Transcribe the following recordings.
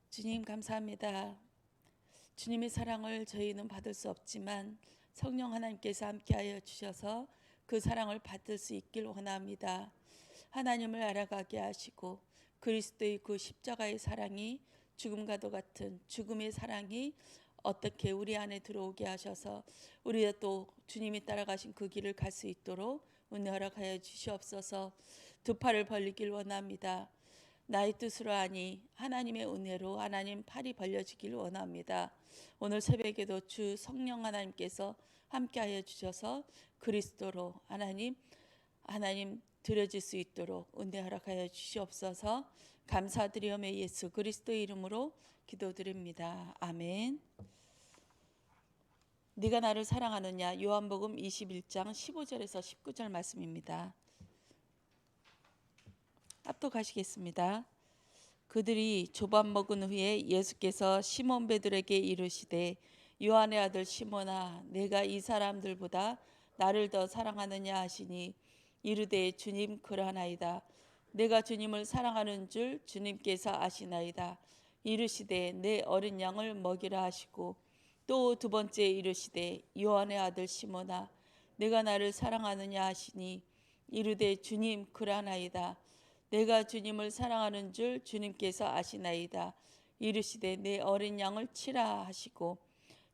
주님 감사합니다. 주님의 사랑을 저희는 받을 수 없지만 성령 하나님께서 함께하여 주셔서 그 사랑을 받을 수 있길 원합니다. 하나님을 알아가게 하시고 그리스도의 그 십자가의 사랑이 죽음과도 같은 죽음의 사랑이 어떻게 우리 안에 들어오게 하셔서 우리가 또 주님이 따라가신 그 길을 갈 수 있도록 은혜 허락하여 주시옵소서. 두 팔을 벌리길 원합니다. 나의 뜻으로 하니 하나님의 은혜로 하나님 팔이 벌려지길 원합니다. 오늘 새벽에도 주 성령 하나님께서 함께하여 주셔서 그리스도로 하나님 드려질 수 있도록 은혜 허락하여 주시옵소서. 감사드리오며 예수 그리스도의 이름으로 기도드립니다. 아멘. 네가 나를 사랑하느냐. 요한복음 21장 15절에서 19절 말씀입니다. 합독하시겠습니다. 그들이 조밥 먹은 후에 예수께서 시몬 베드로에게 이르시되 요한의 아들 시몬아 내가 이 사람들보다 나를 더 사랑하느냐 하시니 이르되 주님 그러하나이다. 내가 주님을 사랑하는 줄 주님께서 아시나이다. 이르시되 내 어린 양을 먹이라 하시고 또 두 번째 이르시되 요한의 아들 시몬아 내가 나를 사랑하느냐 하시니 이르되 주님 그러하나이다. 내가 주님을 사랑하는 줄 주님께서 아시나이다. 이르시되 내 어린 양을 치라 하시고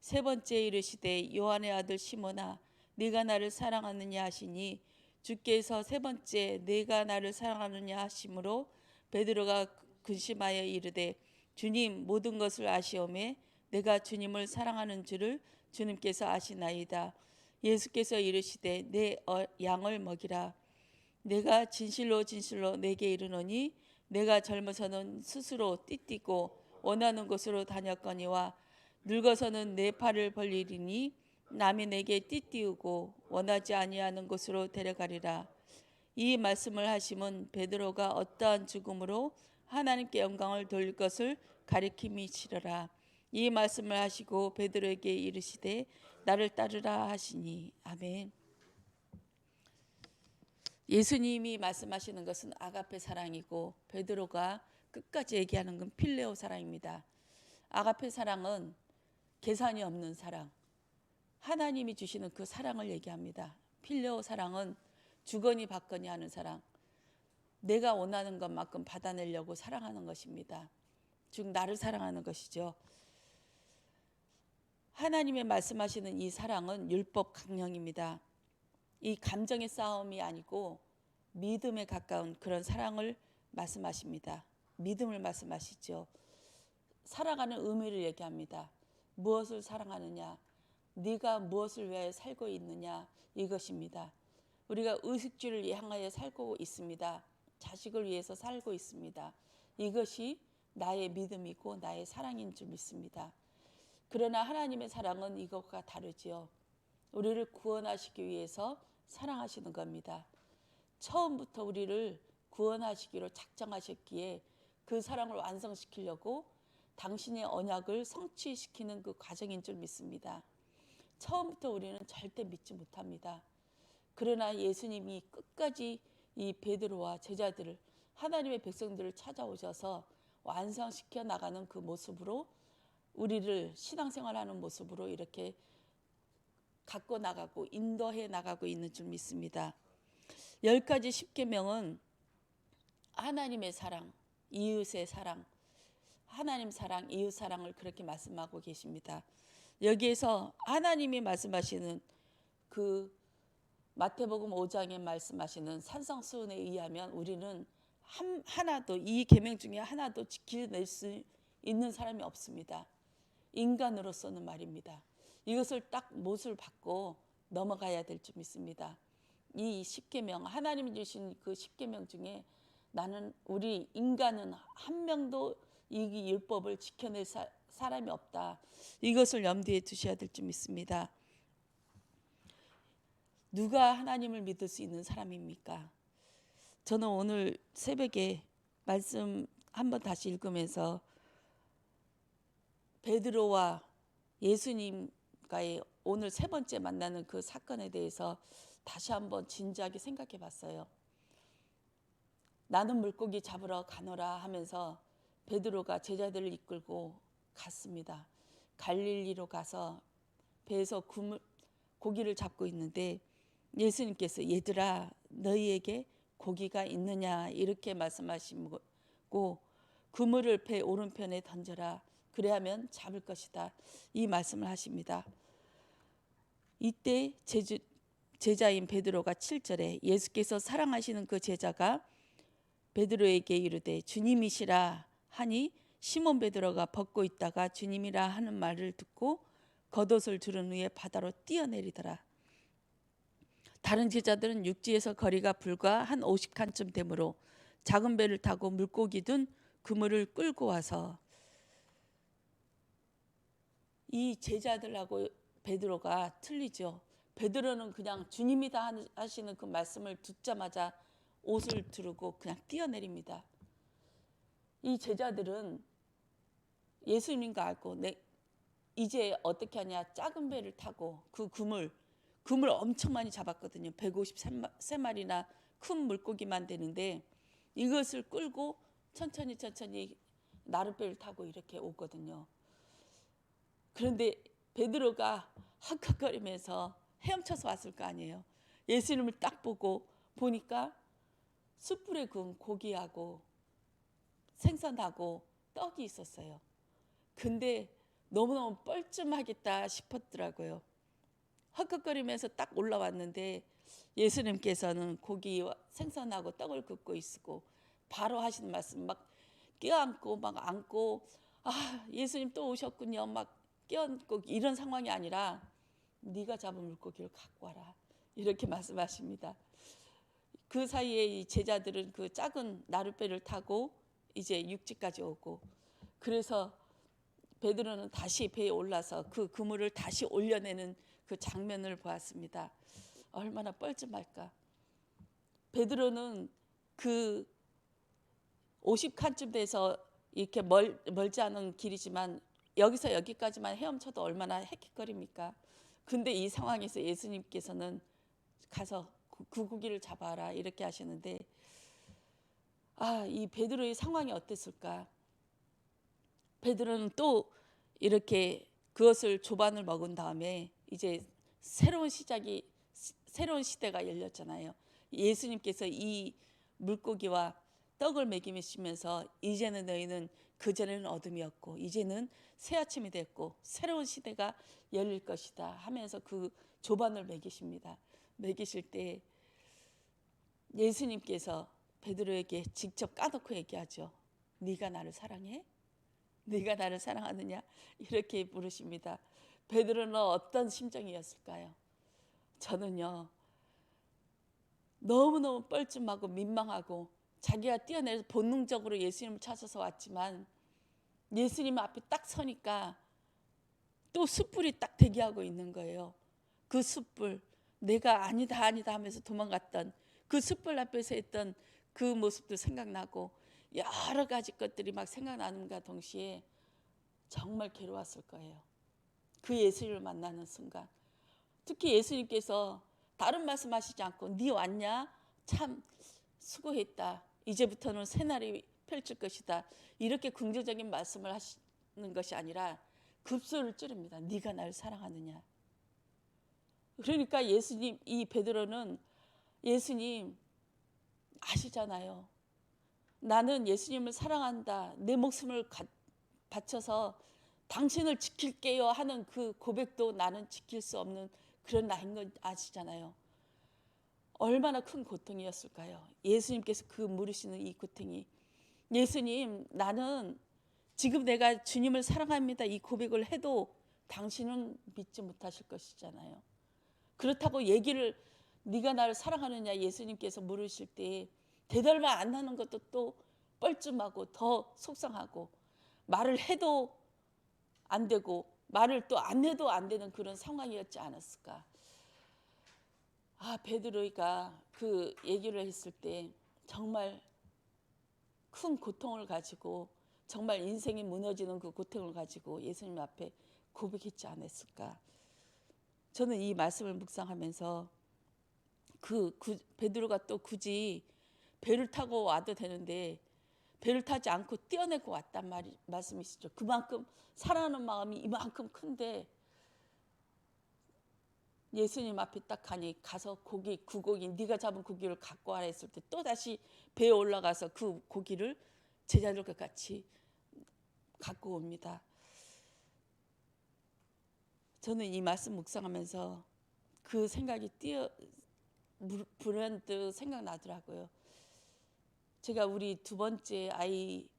세 번째 이르시되 요한의 아들 시몬아 네가 나를 사랑하느냐 하시니 주께서 세 번째 네가 나를 사랑하느냐 하심으로 베드로가 근심하여 이르되 주님 모든 것을 아시오매 내가 주님을 사랑하는 줄을 주님께서 아시나이다. 예수께서 이르시되 내 양을 먹이라. 내가 진실로 진실로 내게 이르노니 내가 젊어서는 스스로 띠띠고 원하는 곳으로 다녔거니와 늙어서는 내 팔을 벌리리니 남이 내게 띠띠우고 원하지 아니하는 곳으로 데려가리라. 이 말씀을 하심은 베드로가 어떠한 죽음으로 하나님께 영광을 돌릴 것을 가리킴이시로라. 이 말씀을 하시고 베드로에게 이르시되 나를 따르라 하시니. 아멘. 예수님이 말씀하시는 것은 아가페 사랑이고 베드로가 끝까지 얘기하는 건 필레오 사랑입니다. 아가페 사랑은 계산이 없는 사랑, 하나님이 주시는 그 사랑을 얘기합니다. 필레오 사랑은 주거니 받거니 하는 사랑, 내가 원하는 것만큼 받아내려고 사랑하는 것입니다. 즉 나를 사랑하는 것이죠. 하나님의 말씀하시는 이 사랑은 율법 강령입니다. 이 감정의 싸움이 아니고 믿음에 가까운 그런 사랑을 말씀하십니다. 믿음을 말씀하시죠. 살아가는 의미를 얘기합니다. 무엇을 사랑하느냐, 네가 무엇을 위하여 살고 있느냐, 이것입니다. 우리가 의식주를 향하여 살고 있습니다. 자식을 위해서 살고 있습니다. 이것이 나의 믿음이고 나의 사랑인 줄 믿습니다. 그러나 하나님의 사랑은 이것과 다르지요. 우리를 구원하시기 위해서 사랑하시는 겁니다. 처음부터 우리를 구원하시기로 작정하셨기에 그 사랑을 완성시키려고 당신의 언약을 성취시키는 그 과정인 줄 믿습니다. 처음부터 우리는 절대 믿지 못합니다. 그러나 예수님이 끝까지 이 베드로와 제자들을, 하나님의 백성들을 찾아오셔서 완성시켜 나가는 그 모습으로 우리를 신앙생활하는 모습으로 이렇게 갖고 나가고 인도해 나가고 있는 줄 믿습니다. 10가지 십계명은 하나님의 사랑, 이웃의 사랑, 하나님 사랑, 이웃 사랑을 그렇게 말씀하고 계십니다. 여기에서 하나님이 말씀하시는 그 마태복음 5장에 말씀하시는 산성수훈에 의하면 우리는 하나도 이 계명 중에 하나도 지켜낼 수 있는 사람이 없습니다. 인간으로서는 말입니다. 이것을 딱 못을 받고 넘어가야 될 줄 믿습니다. 이 십계명, 하나님이 주신 그 십계명 중에 우리 인간은 한 명도 이 율법을 지켜낼 사람이 없다. 이것을 염두에 두셔야 될 줄 믿습니다. 누가 하나님을 믿을 수 있는 사람입니까? 저는 오늘 새벽에 말씀 한번 다시 읽으면서 베드로와 예수님과의 오늘 세 번째 만나는 그 사건에 대해서 다시 한번 진지하게 생각해 봤어요. 나는 물고기 잡으러 가노라 하면서 베드로가 제자들을 이끌고 갔습니다. 갈릴리로 가서 배에서 고기를 잡고 있는데 예수님께서 얘들아 너희에게 고기가 있느냐 이렇게 말씀하시고 그물을 배 오른편에 던져라 그래야면 잡을 것이다 이 말씀을 하십니다. 이때 제자인 베드로가 7절에 예수께서 사랑하시는 그 제자가 베드로에게 이르되 주님이시라 하니 시몬 베드로가 벗고 있다가 주님이라 하는 말을 듣고 겉옷을 두른 후에 바다로 뛰어내리더라. 다른 제자들은 육지에서 거리가 불과 한 50칸쯤 되므로 작은 배를 타고 물고기 든 그물을 끌고 와서 이 제자들하고 베드로가 틀리죠. 베드로는 그냥 주님이다 하시는 그 말씀을 듣자마자 옷을 두르고 그냥 뛰어내립니다. 이 제자들은 예수님과 알고 이제 어떻게 하냐 작은 배를 타고 그 그물 엄청 많이 잡았거든요. 153마리나 큰 물고기만 되는데 이것을 끌고 천천히 나룻배를 타고 이렇게 오거든요. 그런데 베드로가 헉헉거리면서 헤엄쳐서 왔을 거 아니에요. 예수님을 딱 보니까 숯불에 구운 고기하고 생선하고 떡이 있었어요. 근데 너무너무 뻘쭘하겠다 싶었더라고요. 헉헉거리면서 딱 올라왔는데 예수님께서는 고기와 생선하고 떡을 굽고 있고 바로 하시는 말씀 막 껴안고 막 안고 예수님 또 오셨군요 막 껴안고 이런 상황이 아니라 네가 잡은 물고기를 갖고 와라 이렇게 말씀하십니다. 그 사이에 이 제자들은 그 작은 나룻배를 타고 이제 육지까지 오고 그래서 베드로는 다시 배에 올라서 그 그물을 다시 올려내는 그 장면을 보았습니다. 얼마나 뻘쭘할까. 베드로는 그 50칸쯤 돼서 이렇게 멀지 않은 길이지만 여기서 여기까지만 헤엄쳐도 얼마나 헥헥거립니까. 근데 이 상황에서 예수님께서는 가서 그 고기를 잡아라 이렇게 하시는데 이 베드로의 상황이 어땠을까. 베드로는 또 이렇게 그것을 조반을 먹은 다음에 이제 새로운 시대가 열렸잖아요. 예수님께서 이 물고기와 떡을 먹이시면서 이제는 너희는 그전에는 어둠이었고 이제는 새 아침이 됐고 새로운 시대가 열릴 것이다 하면서 그 조반을 먹이십니다. 먹이실 때 예수님께서 베드로에게 직접 까놓고 얘기하죠. 네가 나를 사랑해? 네가 나를 사랑하느냐? 이렇게 물으십니다. 베드로는 어떤 심정이었을까요? 저는요. 너무너무 뻘쭘하고 민망하고 자기가 뛰어내려서 본능적으로 예수님을 찾아서 왔지만 예수님 앞에 딱 서니까 또 숯불이 딱 대기하고 있는 거예요. 그 숯불 내가 아니다 하면서 도망갔던 그 숯불 앞에서 했던 그 모습도 생각나고 여러 가지 것들이 막 생각나는가 동시에 정말 괴로웠을 거예요. 그 예수님을 만나는 순간 특히 예수님께서 다른 말씀하시지 않고 네 왔냐? 참 수고했다. 이제부터는 새날이 펼칠 것이다. 이렇게 긍정적인 말씀을 하시는 것이 아니라 급소를 찌릅니다. 네가 나를 사랑하느냐. 그러니까 이 베드로는 예수님 아시잖아요. 나는 예수님을 사랑한다. 내 목숨을 바쳐서 당신을 지킬게요 하는 그 고백도 나는 지킬 수 없는 그런 나인 건 아시잖아요. 얼마나 큰 고통이었을까요? 예수님께서 그 물으시는 이 고통이 예수님 나는 지금 내가 주님을 사랑합니다 이 고백을 해도 당신은 믿지 못하실 것이잖아요. 그렇다고 얘기를 네가 나를 사랑하느냐 예수님께서 물으실 때 대답을 안 하는 것도 또 뻘쭘하고 더 속상하고 말을 해도 안 되고 말을 또 안 해도 안 되는 그런 상황이었지 않았을까. 베드로가 그 얘기를 했을 때 정말 큰 고통을 가지고 정말 인생이 무너지는 그 고통을 가지고 예수님 앞에 고백했지 않았을까. 저는 이 말씀을 묵상하면서 베드로가 또 굳이 배를 타고 와도 되는데 배를 타지 않고 떼어내고 왔단 말씀이시죠. 그만큼 사랑하는 마음이 이만큼 큰데 예수님 앞에 딱 가니 가서 그 고기 네가 잡은 고기를 갖고 와라 했을 때 또다시 배에 올라가서 그 고기를 제자들과 같이 갖고 옵니다. 저는 이 말씀 묵상하면서 그 생각이 불현듯 생각나더라고요. 제가 우리 두 번째 아이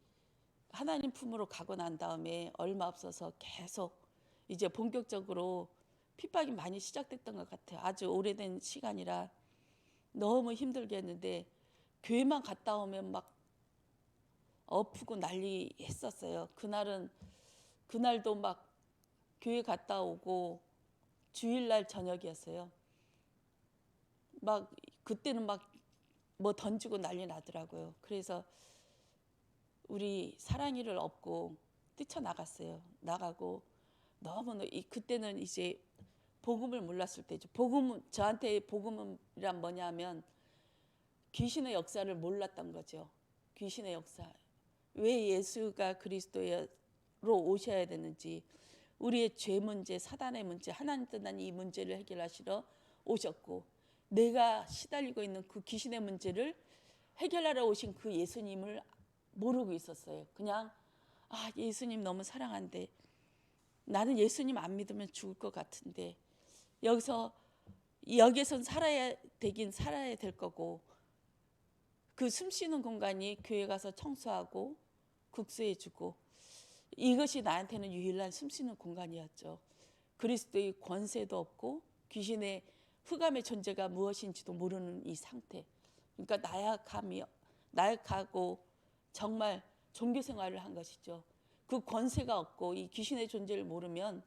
하나님 품으로 가고 난 다음에 얼마 없어서 계속 이제 본격적으로 핍박이 많이 시작됐던 것 같아요. 아주 오래된 시간이라 너무 힘들게 했는데 교회만 갔다 오면 막 엎고 난리 했었어요. 그날도 막 교회 갔다 오고 주일날 저녁이었어요. 막 그때는 막 뭐 던지고 난리 나더라고요. 그래서 우리 사랑이를 업고 뛰쳐나갔어요. 나가고 너무 그때는 이제 복음을 몰랐을 때죠. 저한테 복음이란 뭐냐면 귀신의 역사를 몰랐던 거죠. 귀신의 역사. 왜 예수가 그리스도로 오셔야 되는지, 우리의 죄 문제, 사단의 문제, 하나님 뜻난 이 문제를 해결하시러 오셨고, 내가 시달리고 있는 그 귀신의 문제를 해결하러 오신 그 예수님을 모르고 있었어요. 그냥 예수님 너무 사랑한데 나는 예수님 안 믿으면 죽을 것 같은데 여기선 살아야 될 거고, 그 숨쉬는 공간이 교회 가서 청소하고 국수해주고 이것이 나한테는 유일한 숨쉬는 공간이었죠. 그리스도의 권세도 없고 귀신의 흑암의 존재가 무엇인지도 모르는 이 상태. 그러니까 나약하고 정말 종교 생활을 한 것이죠. 그 권세가 없고 이 귀신의 존재를 모르면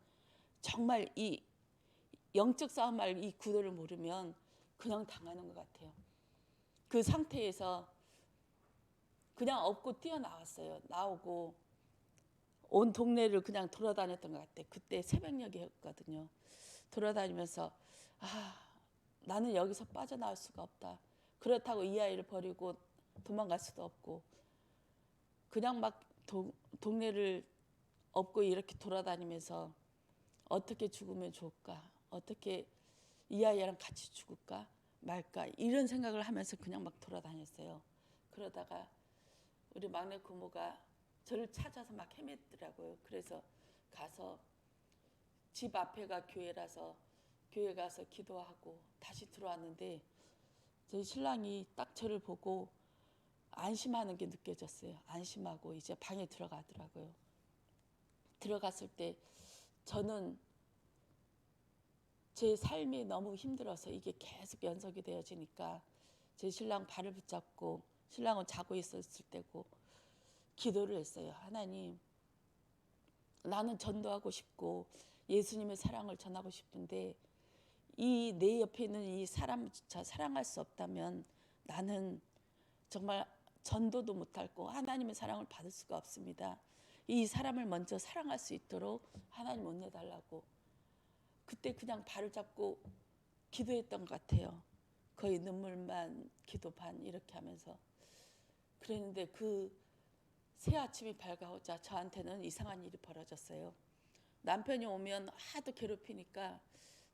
정말 이 영적 싸움할 이 구도를 모르면 그냥 당하는 것 같아요. 그 상태에서 그냥 업고 뛰어나왔어요. 나오고 온 동네를 그냥 돌아다녔던 것 같아요. 그때 새벽녘이었거든요. 돌아다니면서 나는 여기서 빠져나올 수가 없다. 그렇다고 이 아이를 버리고 도망갈 수도 없고 그냥 막 동네를 업고 이렇게 돌아다니면서 어떻게 죽으면 좋을까? 어떻게 이 아이랑 같이 죽을까 말까? 이런 생각을 하면서 그냥 막 돌아다녔어요. 그러다가 우리 막내 고모가 저를 찾아서 막 헤맸더라고요. 그래서 가서 집 앞에가 교회라서 교회 가서 기도하고 다시 들어왔는데 저희 신랑이 딱 저를 보고 안심하는 게 느껴졌어요. 안심하고 이제 방에 들어가더라고요. 들어갔을 때 저는 제 삶이 너무 힘들어서 이게 계속 연속이 되어지니까 제 신랑 발을 붙잡고, 신랑은 자고 있었을 때고 기도를 했어요. 하나님, 나는 전도하고 싶고 예수님의 사랑을 전하고 싶은데 이 내 옆에 있는 이 사람조차 사랑할 수 없다면 나는 정말 전도도 못하고 하나님의 사랑을 받을 수가 없습니다. 이 사람을 먼저 사랑할 수 있도록 하나님 은혜 달라고 그때 그냥 발을 잡고 기도했던 것 같아요. 거의 눈물만 기도 반 이렇게 하면서. 그랬는데 그 새 아침이 밝아오자 저한테는 이상한 일이 벌어졌어요. 남편이 오면 하도 괴롭히니까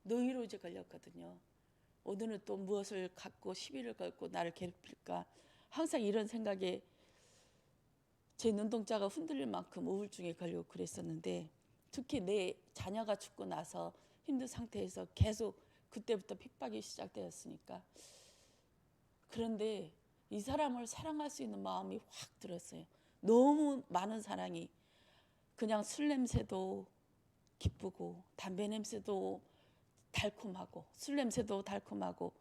노이로제 걸렸거든요. 오늘은 또 무엇을 갖고 시비를 걸고 나를 괴롭힐까. 항상 이런 생각에 제 눈동자가 흔들릴 만큼 우울증에 걸리고 그랬었는데, 특히 내 자녀가 죽고 나서 힘든 상태에서 계속 그때부터 핍박이 시작되었으니까. 그런데 이 사람을 사랑할 수 있는 마음이 확 들었어요. 너무 많은 사랑이. 그냥 술 냄새도 기쁘고 담배 냄새도 달콤하고 술 냄새도 달콤하고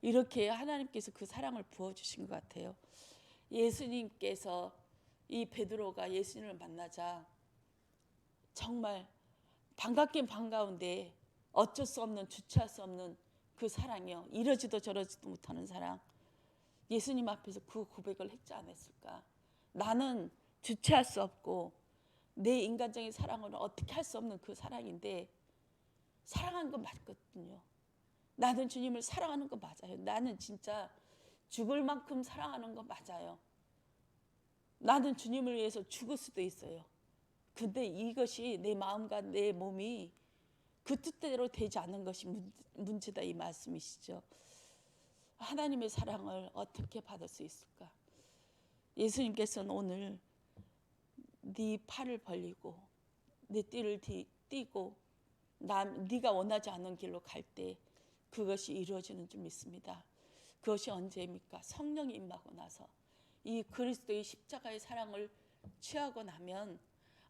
이렇게 하나님께서 그 사랑을 부어주신 것 같아요. 예수님께서 이 베드로가 예수님을 만나자 정말 반갑긴 반가운데 어쩔 수 없는, 주체할 수 없는 그 사랑이요. 이러지도 저러지도 못하는 사랑. 예수님 앞에서 그 고백을 했지 않았을까. 나는 주체할 수 없고 내 인간적인 사랑으로 어떻게 할 수 없는 그 사랑인데 사랑한 건 맞거든요. 나는 주님을 사랑하는 거 맞아요. 나는 진짜 죽을 만큼 사랑하는 거 맞아요. 나는 주님을 위해서 죽을 수도 있어요. 근데 이것이 내 마음과 내 몸이 그 뜻대로 되지 않는 것이 문제다, 이 말씀이시죠. 하나님의 사랑을 어떻게 받을 수 있을까? 예수님께서는 오늘 네 팔을 벌리고 내 띠를 띠고 네가 원하지 않는 길로 갈 때 그것이 이루어지는 줄 믿습니다. 그것이 언제입니까? 성령이 임하고 나서 이 그리스도의 십자가의 사랑을 취하고 나면,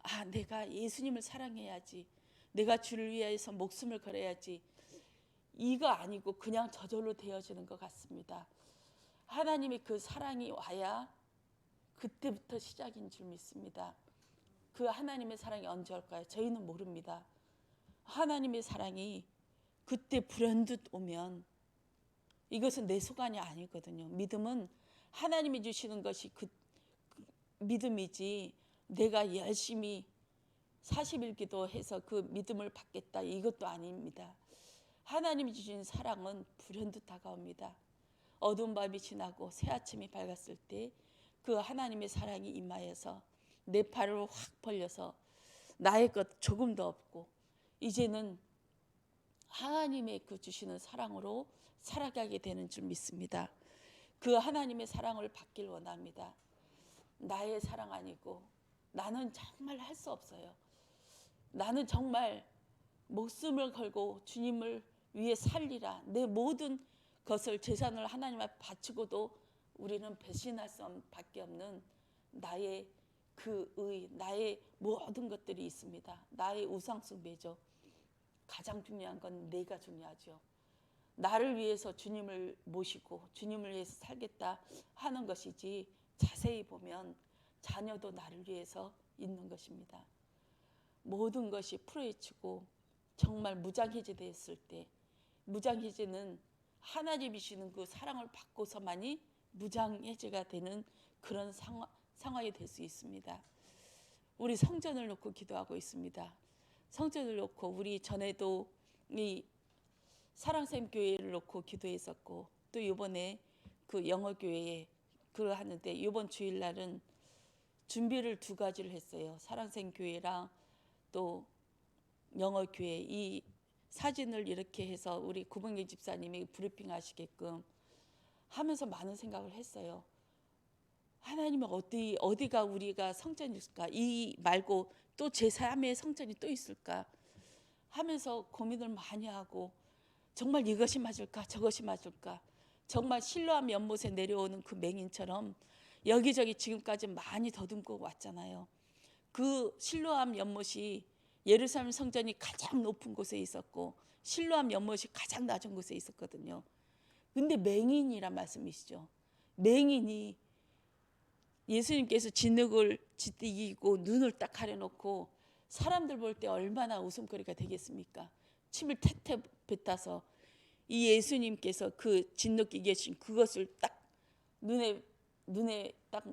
아, 내가 예수님을 사랑해야지, 내가 주를 위해서 목숨을 걸어야지, 이거 아니고 그냥 저절로 되어지는 것 같습니다. 하나님의 그 사랑이 와야 그때부터 시작인 줄 믿습니다. 그 하나님의 사랑이 언제 올까요? 저희는 모릅니다. 하나님의 사랑이 그때 불현듯 오면, 이것은 내 소관이 아니거든요. 믿음은 하나님이 주시는 것이 그 믿음이지, 내가 열심히 40일 기도해서 그 믿음을 받겠다, 이것도 아닙니다. 하나님이 주신 사랑은 불현듯 다가옵니다. 어두운 밤이 지나고 새 아침이 밝았을 때 그 하나님의 사랑이 임하여서 내 팔을 확 벌려서 나의 것 조금도 없고 이제는 하나님의 그 주시는 사랑으로 살아가게 되는 줄 믿습니다. 그 하나님의 사랑을 받길 원합니다. 나의 사랑 아니고, 나는 정말 할 수 없어요. 나는 정말 목숨을 걸고 주님을 위해 살리라, 내 모든 것을 재산을 하나님 앞에 바치고도 우리는 배신할 수밖에 없는 나의 그 나의 모든 것들이 있습니다. 나의 우상 숭배죠. 가장 중요한 건 내가 중요하죠. 나를 위해서 주님을 모시고 주님을 위해서 살겠다 하는 것이지, 자세히 보면 자녀도 나를 위해서 있는 것입니다. 모든 것이 풀어헤치고 정말 무장해제되었을 때, 무장해제는 하나님이 주시는 그 사랑을 받고서만이 무장해제가 되는 그런 상황이 될 수 있습니다. 우리 성전을 놓고 기도하고 있습니다. 성전을 놓고 우리 전에도 이 사랑샘교회를 놓고 기도했었고, 또 이번에 그 영어교회에 그걸 하는데, 이번 주일날은 준비를 두 가지를 했어요. 사랑샘교회랑 또 영어교회, 이 사진을 이렇게 해서 우리 구봉기 집사님이 브리핑 하시게끔 하면서 많은 생각을 했어요. 하나님은 어디가 우리가 성전이 있을까? 이 말고 또 제3의 성전이 또 있을까? 하면서 고민을 많이 하고, 정말 이것이 맞을까? 저것이 맞을까? 정말 실로암 연못에 내려오는 그 맹인처럼 여기저기 지금까지 많이 더듬고 왔잖아요. 그 실로암 연못이 예루살렘 성전이 가장 높은 곳에 있었고 실로암 연못이 가장 낮은 곳에 있었거든요. 근데 맹인이란 말씀이시죠. 맹인이 예수님께서 진흙을 짓이기고 눈을 딱 가려놓고 사람들 볼 때 얼마나 웃음거리가 되겠습니까? 침을 태태 뱉어서 이 예수님께서 그 진흙이 계신 그것을 딱 눈에 딱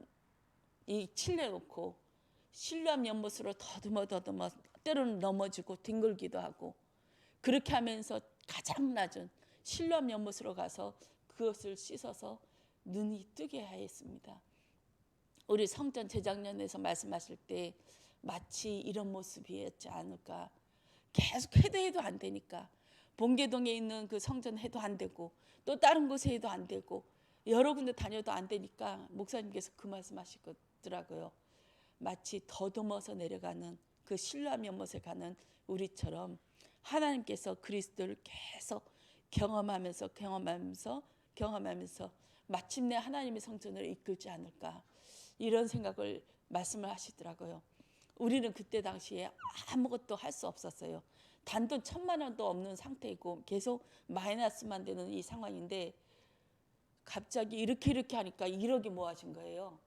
이 칠해놓고 실로암 연못으로 더듬어 때로는 넘어지고 뒹굴기도 하고, 그렇게 하면서 가장 낮은 실로암 연못으로 가서 그것을 씻어서 눈이 뜨게 하였습니다. 우리 성전 재작년에서 말씀하실 때 마치 이런 모습이었지 않을까. 계속 해도 안 되니까, 봉계동에 있는 그 성전 해도 안 되고 또 다른 곳에 해도 안 되고 여러 군데 다녀도 안 되니까 목사님께서 그 말씀하시더라고요. 마치 더듬어서 내려가는 그 실로암 연못에 가는 우리처럼 하나님께서 그리스도를 계속 경험하면서 마침내 하나님의 성전을 이끌지 않을까, 이런 생각을 말씀을 하시더라고요. 우리는 그때 당시에 아무것도 할 수 없었어요. 단돈 1,000만 원도 없는 상태이고 계속 마이너스만 되는 이 상황인데, 갑자기 이렇게 하니까 1억이 모아진 거예요.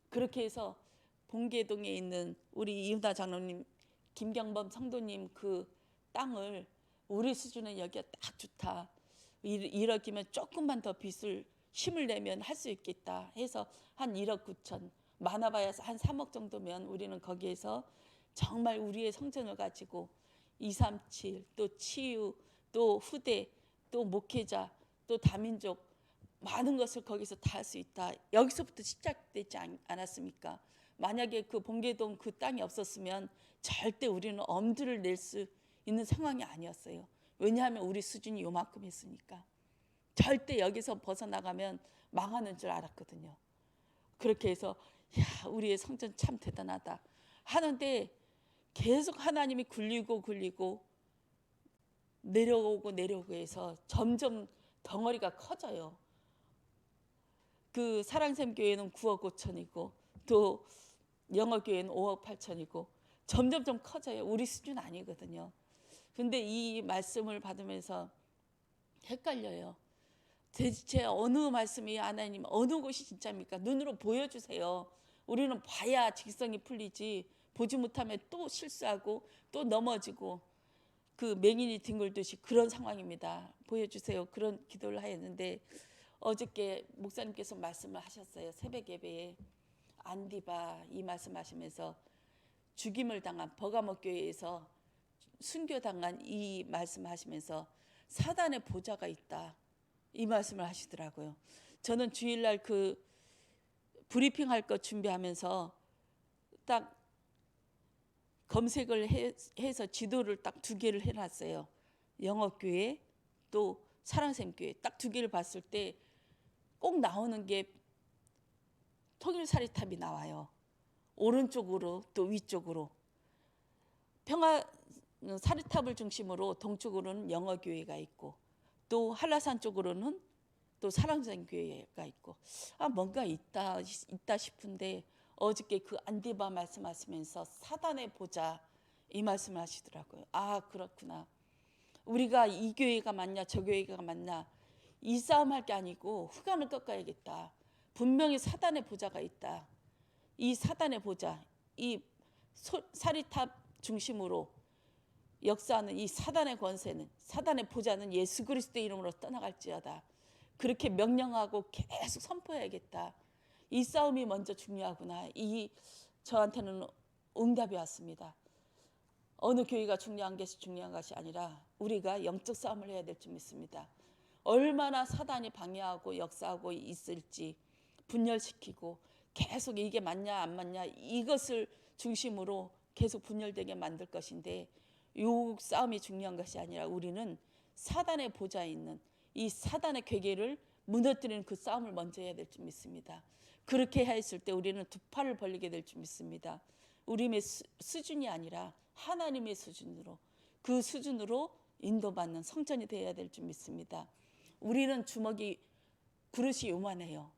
그렇게 해서 봉계동에 있는 우리 이은하 장로님, 김경범 성도님 그 땅을 우리 수준은 여기가 딱 좋다, 1억이면 조금만 더 빚을 힘을 내면 할 수 있겠다 해서 한 1억 9천, 많아봐야 한 3억 정도면 우리는 거기에서 정말 우리의 성전을 가지고 237, 또 치유, 또 후대, 또 목회자, 또 다민족 많은 것을 거기서 다 할 수 있다. 여기서부터 시작되지 않았습니까? 만약에 그 봉계동 그 땅이 없었으면 절대 우리는 엄두를 낼 수 있는 상황이 아니었어요. 왜냐하면 우리 수준이 요만큼 했으니까. 절대 여기서 벗어나가면 망하는 줄 알았거든요. 그렇게 해서 야, 우리의 성전 참 대단하다 하는데 계속 하나님이 굴리고 내려오고 해서 점점 덩어리가 커져요. 그 사랑샘교회는 9억 5천이고 또 영어교회는 5억 8천이고 점점점 커져요. 우리 수준 아니거든요. 근데 이 말씀을 받으면서 헷갈려요. 대체 어느 말씀이 하나님, 어느 곳이 진짜입니까? 눈으로 보여주세요. 우리는 봐야 직성이 풀리지, 보지 못하면 또 실수하고 또 넘어지고 그 맹인이 뒹굴듯이 그런 상황입니다. 보여주세요. 그런 기도를 하였는데 어저께 목사님께서 말씀을 하셨어요. 새벽 예배에 안디바 이 말씀하시면서 죽임을 당한 버가모 교회에서 순교당한 이 말씀하시면서 사단의 보좌가 있다 이 말씀을 하시더라고요. 저는 주일날 그 브리핑할 것 준비하면서 딱 검색을 해서 지도를 딱 2개를 해놨어요. 영어교회 또 사랑샘교회 딱 2개를 봤을 때 꼭 나오는 게 통일사리탑이 나와요. 오른쪽으로 또 위쪽으로. 평화 사리탑을 중심으로 동쪽으로는 영어교회가 있고 또 한라산 쪽으로는 또 사랑샘교회가 있고 뭔가 있다 싶은데 어저께 그 안디바 말씀하시면서 사단의 보좌 이 말씀을 하시더라고요. 그렇구나. 우리가 이 교회가 맞냐 저 교회가 맞냐 이 싸움할 게 아니고 흑암을 꺾어야겠다. 분명히 사단의 보좌가 있다. 이 사단의 보좌, 이 사리탑 중심으로 역사하는 이 사단의 권세는, 사단의 보좌는 예수 그리스도의 이름으로 떠나갈지어다. 그렇게 명령하고 계속 선포해야겠다. 이 싸움이 먼저 중요하구나. 이 저한테는 응답이 왔습니다. 어느 교회가 중요한 것이 아니라 우리가 영적 싸움을 해야 될 줄 믿습니다. 얼마나 사단이 방해하고 역사하고 있을지 분열시키고 계속 이게 맞냐 안 맞냐 이것을 중심으로 계속 분열되게 만들 것인데 이 싸움이 중요한 것이 아니라 우리는 사단의 보좌에 있는 이 사단의 괴계를 무너뜨리는 그 싸움을 먼저 해야 될 줄 믿습니다. 그렇게 했을 때 우리는 2팔을 벌리게 될 줄 믿습니다. 우리의 수준이 아니라 하나님의 수준으로 그 수준으로 인도받는 성전이 되어야 될 줄 믿습니다. 우리는 그릇이 요만해요.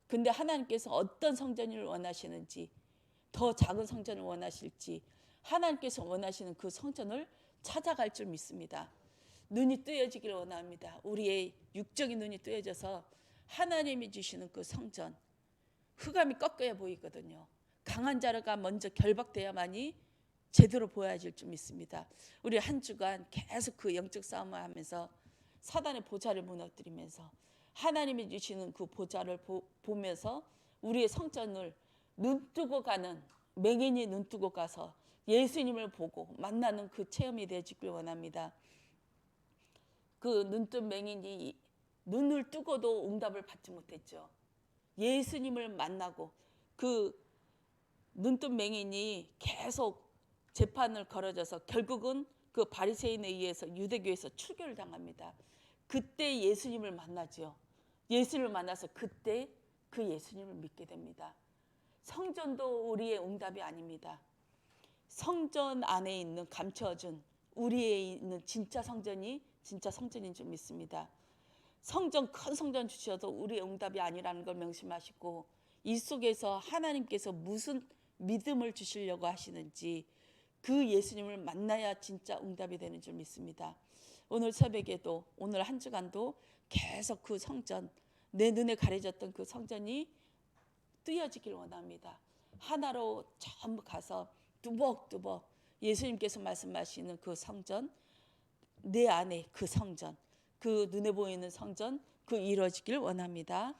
근데 하나님께서 어떤 성전을 원하시는지 더 작은 성전을 원하실지 하나님께서 원하시는 그 성전을 찾아갈 줄 믿습니다. 눈이 뜨여지기를 원합니다. 우리의 육적인 눈이 뜨여져서 하나님이 주시는 그 성전 흑암이 꺾여야 보이거든요. 강한 자가 먼저 결박돼야만이 제대로 보여질 줄 믿습니다. 우리 한 주간 계속 그 영적 싸움을 하면서 사단의 보좌를 무너뜨리면서 하나님이 주시는 그 보좌를 보면서 우리의 성전을 눈뜨고 가는 맹인이 눈뜨고 가서 예수님을 보고 만나는 그 체험이 되어지길 원합니다. 그 눈뜬 맹인이 눈을 뜨고도 응답을 받지 못했죠. 예수님을 만나고 그 눈뜬 맹인이 계속 재판을 걸어져서 결국은 그 바리새인에 의해서 유대교에서 출교를 당합니다. 그때 예수님을 만나죠. 예수님을 만나서 그때 그 예수님을 믿게 됩니다. 성전도 우리의 응답이 아닙니다. 성전 안에 있는 감춰진 우리에 있는 진짜 성전이 진짜 성전인 줄 믿습니다. 성전 큰 성전 주셔도 우리의 응답이 아니라는 걸 명심하시고 이 속에서 하나님께서 무슨 믿음을 주시려고 하시는지 그 예수님을 만나야 진짜 응답이 되는 줄 믿습니다. 오늘 새벽에도 오늘 한 주간도 계속 그 성전 내 눈에 가려졌던 그 성전이 뜨여지길 원합니다. 하나로 전부 가서 뚜벅뚜벅 예수님께서 말씀하시는 그 성전 내 안에 그 성전 그 눈에 보이는 성전 그 이루어지길 원합니다.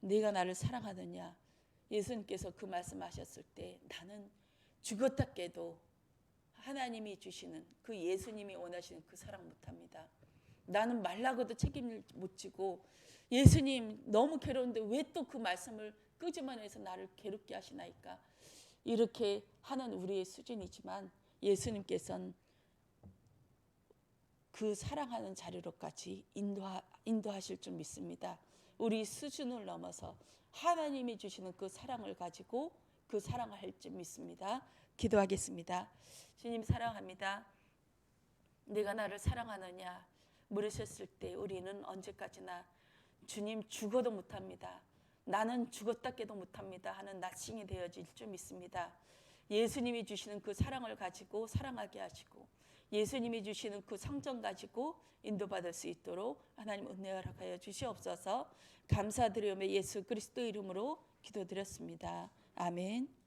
네가 나를 사랑하느냐 예수님께서 그 말씀하셨을 때 나는 죽었다 깨도 하나님이 주시는 그 예수님이 원하시는 그 사랑 못합니다. 나는 말라고도 책임을 못 지고 예수님 너무 괴로운데 왜 또 그 말씀을 끄집어내서 나를 괴롭게 하시나이까. 이렇게 하는 우리의 수준이지만 예수님께서는 그 사랑하는 자리로까지 인도하실 줄 믿습니다. 우리 수준을 넘어서 하나님이 주시는 그 사랑을 가지고 그 사랑을 할 줄 믿습니다. 기도하겠습니다. 주님 사랑합니다. 네가 나를 사랑하느냐 물으셨을 때 우리는 언제까지나 주님 죽어도 못합니다. 나는 죽었다 깨도 못합니다 하는 나싱이 되어질 줄 믿습니다. 예수님이 주시는 그 사랑을 가지고 사랑하게 하시고 예수님이 주시는 그 성정 가지고 인도받을 수 있도록 하나님 은혜 허락하여 주시옵소서. 감사드리며 예수 그리스도 이름으로 기도드렸습니다. 아멘.